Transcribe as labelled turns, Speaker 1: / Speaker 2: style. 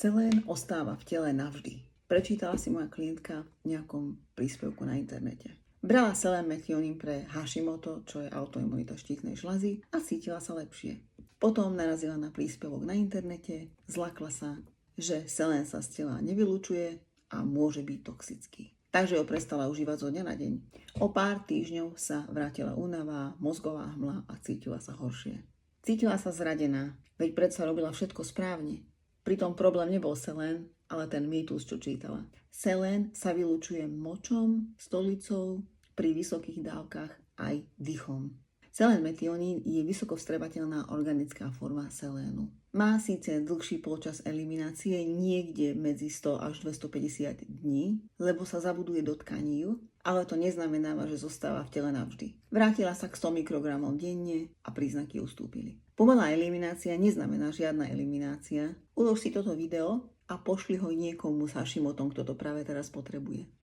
Speaker 1: Selén ostáva v tele navždy. Prečítala si moja klientka v nejakom príspevku na internete. Brala selén metionín pre Hashimoto, čo je autoimunita štítnej žľazy, a cítila sa lepšie. Potom narazila na príspevok na internete, zlakla sa, že selén sa z tela nevylučuje a môže byť toxický. Takže ho prestala užívať zo dňa na deň. O pár týždňov sa vrátila únava, mozgová hmla a cítila sa horšie. Cítila sa zradená, veď predsa robila všetko správne. Pritom problém nebol selén, ale ten mýtus, čo čítala. Selén sa vylučuje močom, stolicou, pri vysokých dávkach aj dýchom. Selén metionín je vysoko vstrebateľná organická forma selénu. Má síce dlhší počas eliminácie, niekde medzi 100 až 250 dní, lebo sa zabuduje do tkaní, ale to neznamená, že zostáva v tele navždy. Vrátila sa k 100 mikrogramov denne a príznaky ustúpili. Pomalá eliminácia neznamená žiadna eliminácia. Ulož si toto video a pošli ho niekomu s Hashimotom, kto to práve teraz potrebuje.